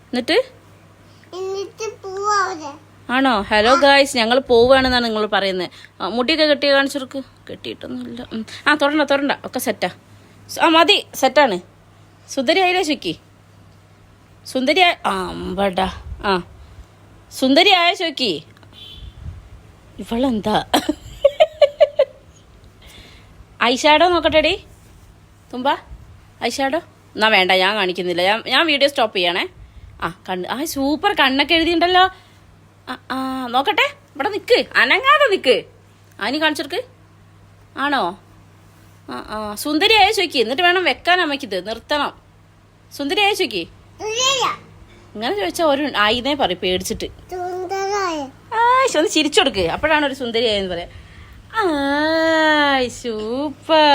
എന്നിട്ട് ആണോ? Hello guys, ഞങ്ങൾ പോവുകയാണെന്നാണ് നിങ്ങൾ പറയുന്നത്. മുടിയൊക്കെ കെട്ടി കാണിച്ചെടുക്ക്. കെട്ടിയിട്ടൊന്നുമില്ല. തൊടണ്ട ഒക്കെ സെറ്റാ. മതി, സെറ്റാണ്. സുന്ദരി ആയില്ലേ ചോയ്ക്കി? സുന്ദരി അമ്പടാ. സുന്ദരി ആയ ചോയ്ക്കി? ഇവളെന്താ ഐഷാഡോ നോക്കട്ടെടി തുമ്പ. ഐഷാഡോ എന്നാ വേണ്ട, ഞാൻ കാണിക്കുന്നില്ല. ഞാൻ വീഡിയോ സ്റ്റോപ്പ് ചെയ്യണേ. കണ്ണ് സൂപ്പർ, കണ്ണൊക്കെ എഴുതിയുണ്ടല്ലോ. നോക്കട്ടെ, ഇവിടെ നിൽക്ക്, അനങ്ങാതെ നിൽക്ക്. അതിന് കാണിച്ചെടുക്ക്. ആണോ? സുന്ദരി ആയ ചോയ്ക്കി, എന്നിട്ട് വേണം വെക്കാൻ അമ്മയ്ക്കിത്. നിർത്തണം. സുന്ദരി ആയ ചോയ്ക്കി. ഇങ്ങനെ ചോദിച്ചാൽ ഒരു ആയിന്നേ പറയും പേടിച്ചിട്ട്. ഒന്ന് ചിരിച്ചു കൊടുക്ക്, അപ്പോഴാണ് ഒരു സുന്ദരി ആയെന്ന് പറയാം. സൂപ്പർ.